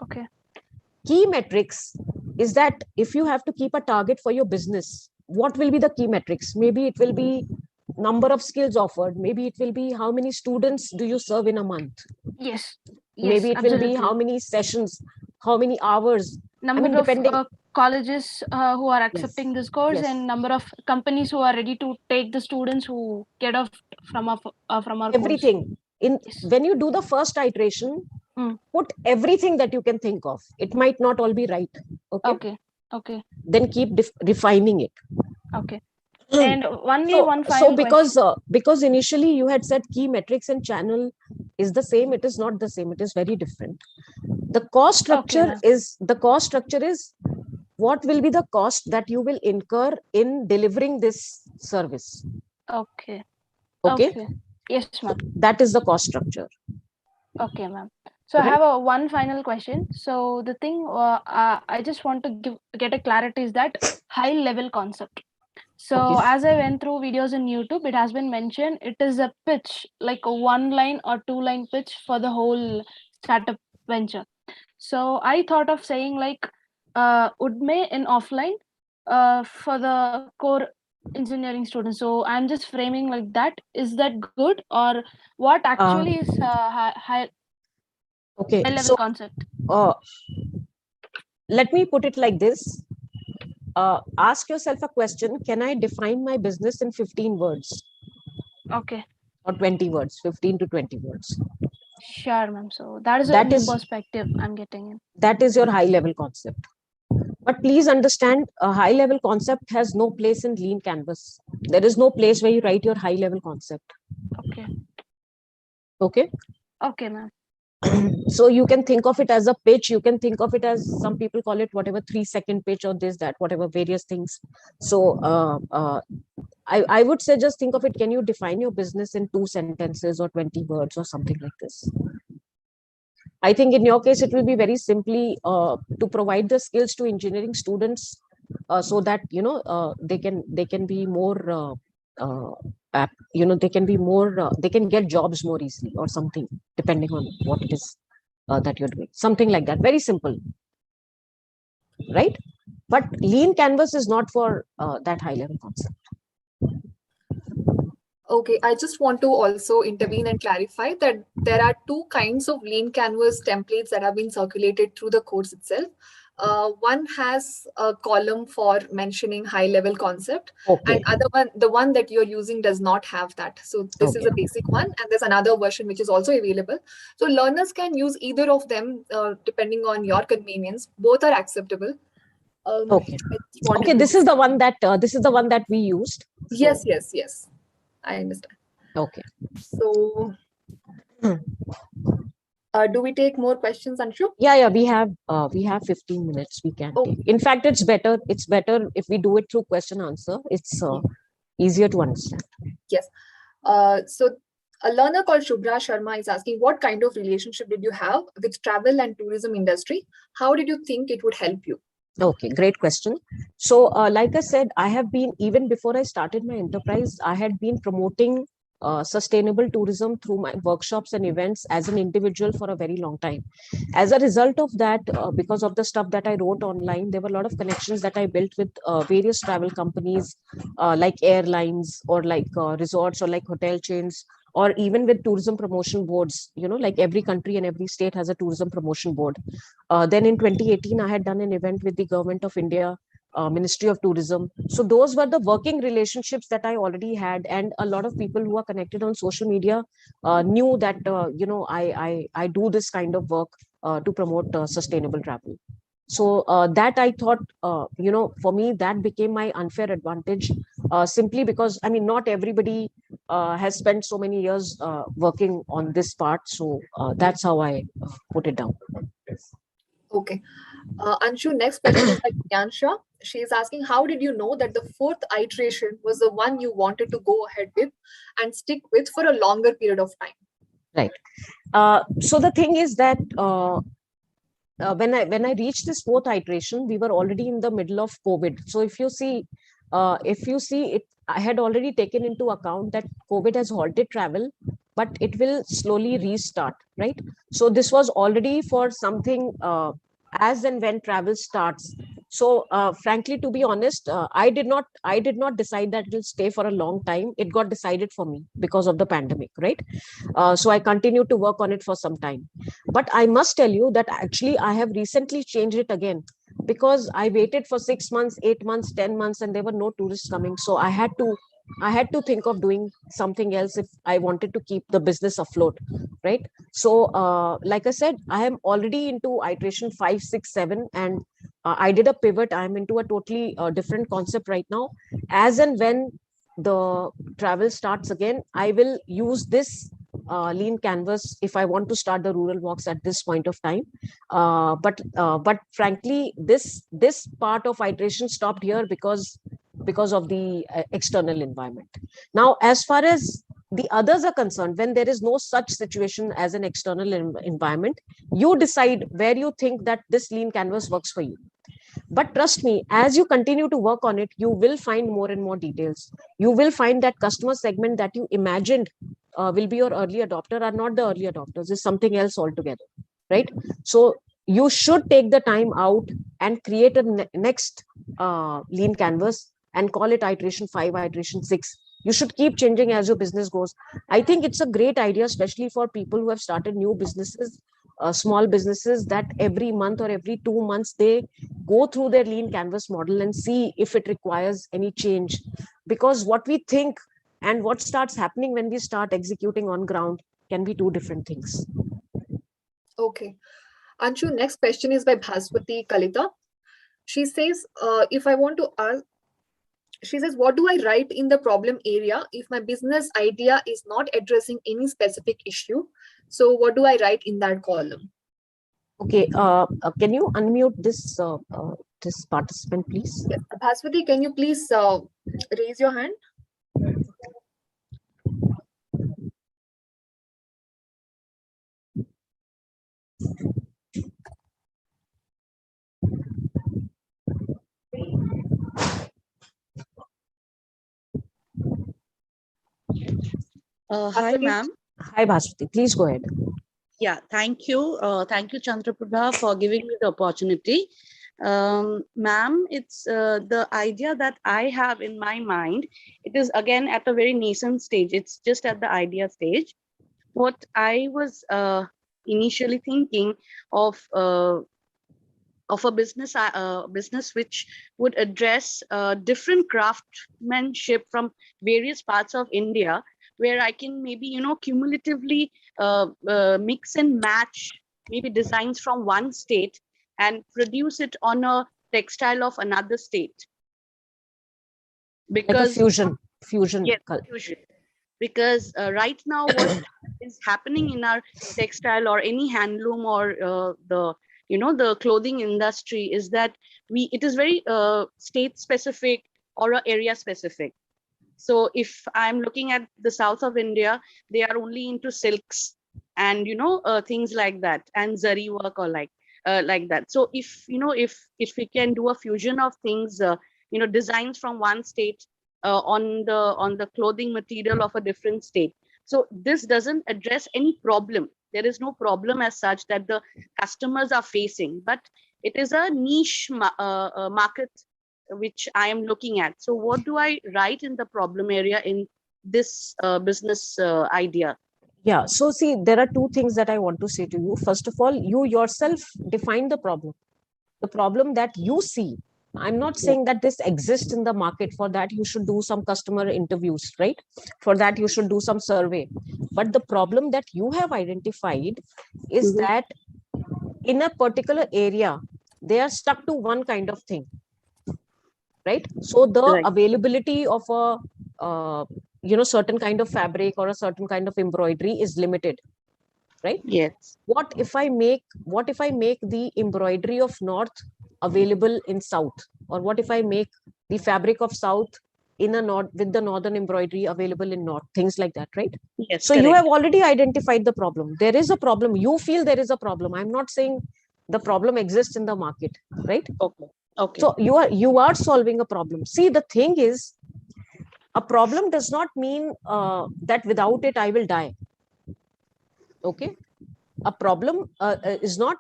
Okay. Key metrics is that if you have to keep a target for your business, what will be the key metrics? Maybe it will be number of skills offered. Maybe it will be how many students do you serve in a month? Yes. Maybe it will be how many sessions, how many hours. Number of colleges who are accepting this course, and number of companies who are ready to take the students who get off from our everything. Course. When you do the first iteration, put everything that you can think of. It might not all be right. Okay. Then keep refining it. Okay. And one final because initially you had said key metrics and channel is the same. It is not the same. It is very different. The cost structure is what will be the cost that you will incur in delivering this service. Okay. Yes, ma'am. That is the cost structure. Okay, ma'am. So I have one final question. So the thing I just want to get a clarity is that high level concept. So as I went through videos in YouTube, it has been mentioned it is a pitch, like a 1-line or 2-line pitch for the whole startup venture. So I thought of saying like Udme in offline for the core engineering students. So I'm just framing like that. Is that good, or what actually is high level concept? Let me put it like this. Ask yourself a question. Can I define my business in 15 words? Okay. Or 20 words, 15 to 20 words. Sure, ma'am. So that is a new perspective I'm getting in. That is your high level concept. But please understand, a high level concept has no place in lean canvas. There is no place where you write your high level concept. Okay, ma'am. So you can think of it as a pitch. You can think of it as, some people call it whatever, 3-second pitch or this, that, whatever, various things. So I would say just think of it. Can you define your business in 2 sentences or 20 words or something like this? I think in your case, it will be very simply to provide the skills to engineering students so that, they can be more, they can get jobs more easily or something, depending on what it is that you're doing. Something like that. Very simple. Right? But lean canvas is not for that high level concept. Okay, I just want to also intervene and clarify that there are 2 kinds of lean canvas templates that have been circulated through the course itself. One has a column for mentioning high level concept, and the one that you're using does not have that. So this is a basic one, and there's another version which is also available. So learners can use either of them depending on your convenience. Both are acceptable. This is the one that we used. So. Yes. I understand. Okay. So Do we take more questions, Anshu? Yeah, we have 15 minutes we can take. In fact, it's better if we do it through question answer. It's easier to understand. Yes. So a learner called Shubhra Sharma is asking, what kind of relationship did you have with travel and tourism industry? How did you think it would help you? Okay, great question. So, like I said, I have been, even before I started my enterprise, I had been promoting sustainable tourism through my workshops and events as an individual for a very long time. As a result of that, because of the stuff that I wrote online, there were a lot of connections that I built with various travel companies, like airlines or like resorts or like hotel chains, or even with tourism promotion boards. Like every country and every state has a tourism promotion board. Then in 2018, I had done an event with the Government of India, Ministry of Tourism. So those were the working relationships that I already had, and a lot of people who are connected on social media knew that I do this kind of work to promote sustainable travel. So that I thought, for me, that became my unfair advantage, simply because, I mean, not everybody has spent so many years working on this part. So that's how I put it down. Okay. Anshu, next question is by Yansha. She is asking, how did you know that the fourth iteration was the one you wanted to go ahead with and stick with for a longer period of time? Right. So the thing is that when I reached this fourth iteration, we were already in the middle of COVID. So if you see it, I had already taken into account that COVID has halted travel, but it will slowly restart, right? So this was already for something as and when travel starts. So frankly, to be honest, I did not decide that it will stay for a long time. It got decided for me because of the pandemic, right? So I continued to work on it for some time. But I must tell you that actually I have recently changed it again, because I waited for 6 months, 8 months, 10 months, and there were no tourists coming. So I had to think of doing something else if I wanted to keep the business afloat, right? So, like I said, I am already into iteration 5, 6, 7, and I did a pivot. I'm into a totally different concept right now. As and when the travel starts again, I will use this lean canvas if I want to start the rural walks at this point of time. But frankly, this part of iteration stopped here because of the external environment. Now, as far as the others are concerned, when there is no such situation as an external environment, you decide where you think that this lean canvas works for you. But trust me, as you continue to work on it, you will find more and more details. You will find that customer segment that you imagined will be your early adopter are not the early adopters, is something else altogether, right? So you should take the time out and create a next lean canvas and call it iteration 5, iteration 6. You should keep changing as your business goes. I think it's a great idea, especially for people who have started new businesses, small businesses, that every month or every 2 months they go through their lean canvas model and see if it requires any change. Because what we think and what starts happening when we start executing on ground can be two different things. Okay. Anshu, next question is by Bhaswati Kalita. She says, if I want to ask, she says, what do I write in the problem area if my business idea is not addressing any specific issue? So what do I write in that column? Okay, can you unmute this participant, please? Yes. Bhaswati, can you please raise your hand? Hi, ma'am. Hi, Bhaswati. Please go ahead. Yeah, thank you. Thank you, Chandraprabha, for giving me the opportunity. Ma'am, it's the idea that I have in my mind. It is again at a very nascent stage. It's just at the idea stage. What I was initially thinking of a business which would address different craftsmanship from various parts of India, where I can maybe cumulatively mix and match maybe designs from one state and produce it on a textile of another state. Because like a fusion. Yes, fusion. because right now what is happening in our textile or any handloom or the clothing industry is that it is very state specific or area specific. So if I'm looking at the south of India, they are only into silks and things like that, and zari work or like that. So if we can do a fusion of things, designs from one state on the clothing material of a different state. So this doesn't address any problem. There is no problem as such that the customers are facing, but it is a niche market which I am looking at. So what do I write in the problem area in this business idea? Yeah. So see, there are two things that I want to say to you. First of all, you yourself define the problem that you see. I'm not saying that this exists in the market. For that, you should do some customer interviews, right? For that, you should do some survey. But the problem that you have identified is that in a particular area, they are stuck to one kind of thing, right? So the Right. availability of a certain kind of fabric or a certain kind of embroidery is limited, right? Yes. What if I make the embroidery of north available in south, or what if I make the fabric of south in a north with the northern embroidery available in north, things like that, right? Yes. So you correct. have already identified the problem. There is a problem. You feel there is a problem. I'm not saying the problem exists in the market, right? Okay. Okay. So you are solving a problem. See, the thing is, a problem does not mean that without it I will die. Okay, a problem is not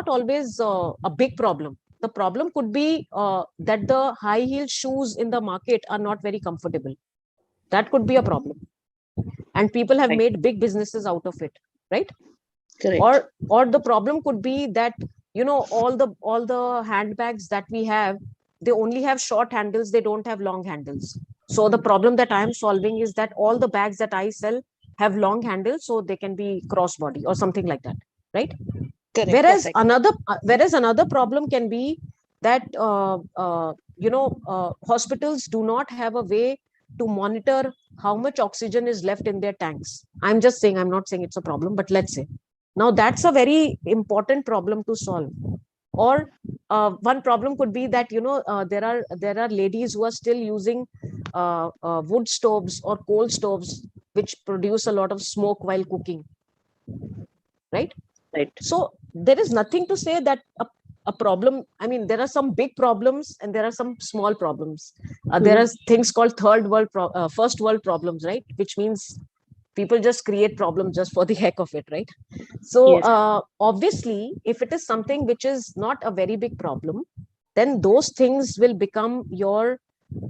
always a big problem. The problem could be that the high heel shoes in the market are not very comfortable. That could be a problem, and people have Right. made big businesses out of it, right? Correct. Or the problem could be that all the handbags that we have, they only have short handles, they don't have long handles. So the problem that I am solving is that all the bags that I sell have long handles, so they can be crossbody or something like that, right? Correct. Whereas Perfect. another problem can be that hospitals do not have a way to monitor how much oxygen is left in their tanks. I'm just saying, I'm not saying it's a problem, but let's say now that's a very important problem to solve. Or one problem could be that there are ladies who are still using wood stoves or coal stoves, which produce a lot of smoke while cooking, right? Right. So there is nothing to say that a problem. I mean, there are some big problems and there are some small problems. There are things called first world problems, right? Which means people just create problems just for the heck of it, right? So Yes. obviously, if it is something which is not a very big problem, then those things will become your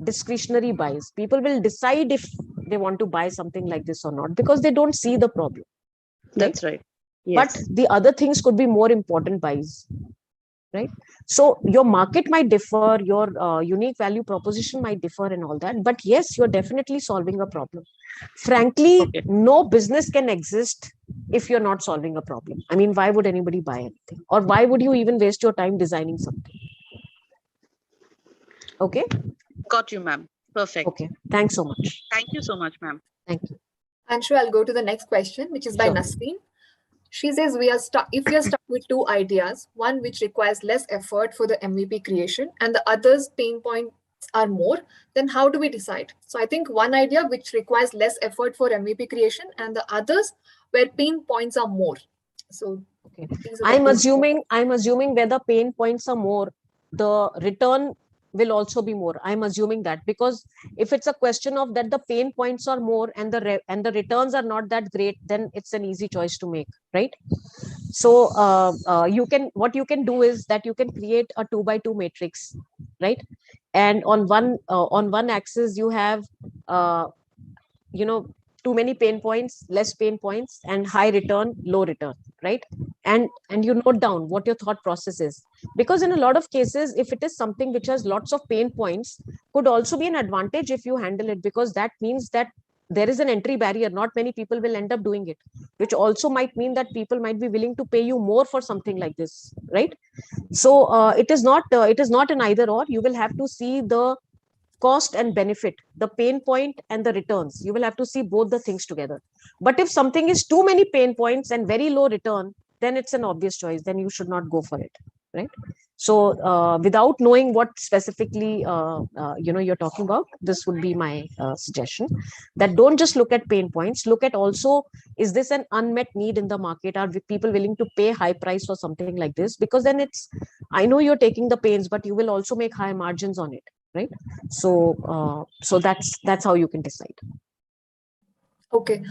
discretionary buys. People will decide if they want to buy something like this or not because they don't see the problem, right? That's right. But Yes. the other things could be more important buys, right? So your market might differ, your unique value proposition might differ and all that, but yes, you're definitely solving a problem. Frankly, Okay. no business can exist if you're not solving a problem. I mean, why would anybody buy anything, or why would you even waste your time designing something? Okay. Got you, ma'am. Perfect. Okay, thanks so much. Thank you so much, ma'am. Thank you. Ansoo, I'll go to the next question, which is by Sure. Nasreen. She says if we are stuck with two ideas, one which requires less effort for the MVP creation and the other's pain points are more, then how do we decide? So I think one idea which requires less effort for MVP creation and the others where pain points are more. So okay. these are the I'm assuming where the pain points are more, the return will also be more. I'm assuming that, because if it's a question of that the pain points are more and the returns are not that great, then it's an easy choice to make, right? So what you can do is that you can create a 2x2 matrix, right? And on one axis you have too many pain points, less pain points, and high return, low return, right? And you note down what your thought process is, because in a lot of cases, if it is something which has lots of pain points, could also be an advantage if you handle it, because that means that there is an entry barrier. Not many people will end up doing it, which also might mean that people might be willing to pay you more for something like this, right? So it is not an either or. You will have to see the cost and benefit, the pain point and the returns. You will have to see both the things together. But if something is too many pain points and very low return, then it's an obvious choice. Then you should not go for it, right? So without knowing what specifically you're talking about, this would be my suggestion, that don't just look at pain points. Look at also, is this an unmet need in the market? Are people willing to pay high price for something like this? Because then I know you're taking the pains, but you will also make high margins on it, right? So that's how you can decide. Okay.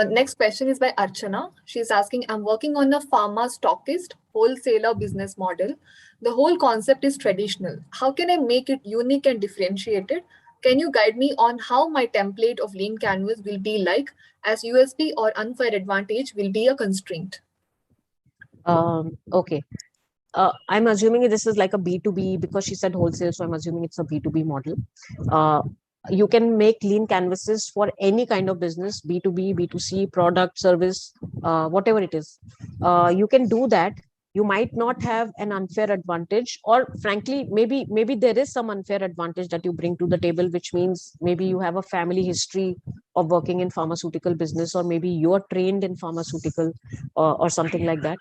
Next question is by Archana. She's asking, I'm working on a pharma stockist wholesaler business model. The whole concept is traditional. How can I make it unique and differentiated? Can you guide me on how my template of lean canvas will be like, as USP or unfair advantage will be a constraint? Okay. I'm assuming this is like a B2B, because she said wholesale, so I'm assuming it's a B2B model. You can make lean canvases for any kind of business, B2B, B2C, product, service, whatever it is. You can do that. You might not have an unfair advantage, or frankly, maybe there is some unfair advantage that you bring to the table, which means maybe you have a family history of working in pharmaceutical business, or maybe you're trained in pharmaceutical or something like that.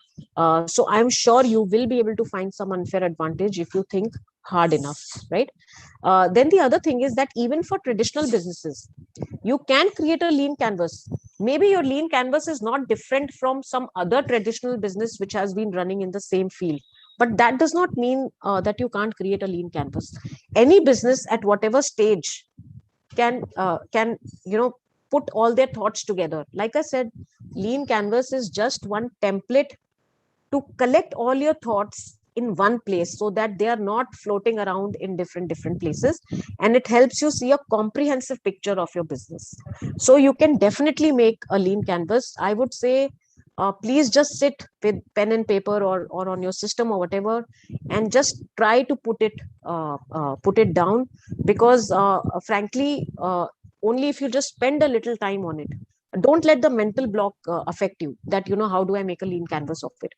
So I'm sure you will be able to find some unfair advantage if you think hard enough, right? Then the other thing is that even for traditional businesses, you can create a lean canvas. Maybe your lean canvas is not different from some other traditional business which has been running in the same field, but that does not mean that you can't create a lean canvas. Any business at whatever stage can put all their thoughts together. Like I said, lean canvas is just one template to collect all your thoughts in one place, so that they are not floating around in different places, and it helps you see a comprehensive picture of your business. So you can definitely make a lean canvas. I would say please just sit with pen and paper, or on your system or whatever, and just try to put it down, because frankly, only if you just spend a little time on it. Don't let the mental block affect you, that how do I make a lean canvas of it.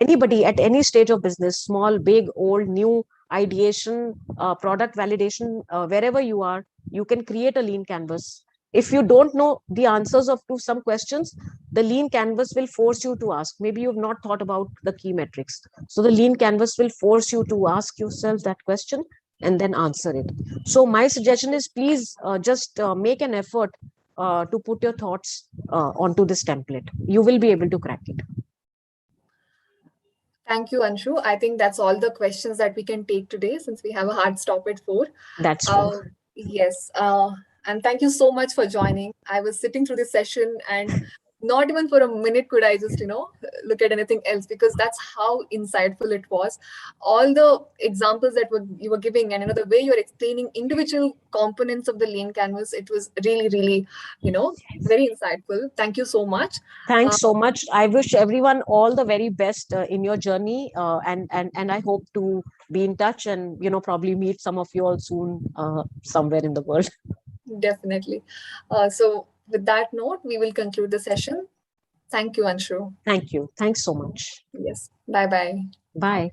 Anybody at any stage of business, small, big, old, new, ideation, product validation, wherever you are, you can create a lean canvas. If you don't know the answers to some questions, the lean canvas will force you to ask. Maybe you've not thought about the key metrics, so the lean canvas will force you to ask yourself that question and then answer it. So my suggestion is, please just make an effort to put your thoughts onto this template. You will be able to crack it. Thank you, Anshu. I think that's all the questions that we can take today, since we have a hard stop at 4. That's true. Yes. And thank you so much for joining. I was sitting through this session, and not even for a minute could I just, look at anything else, because that's how insightful it was. All the examples that you were giving, and the way you're explaining individual components of the lean canvas, it was really, really, very insightful. Thank you so much. Thanks so much. I wish everyone all the very best in your journey, and I hope to be in touch, and probably meet some of you all soon somewhere in the world. Definitely. So with that note, we will conclude the session. Thank you, Anshu. Thank you. Thanks so much. Yes. Bye-bye. Bye.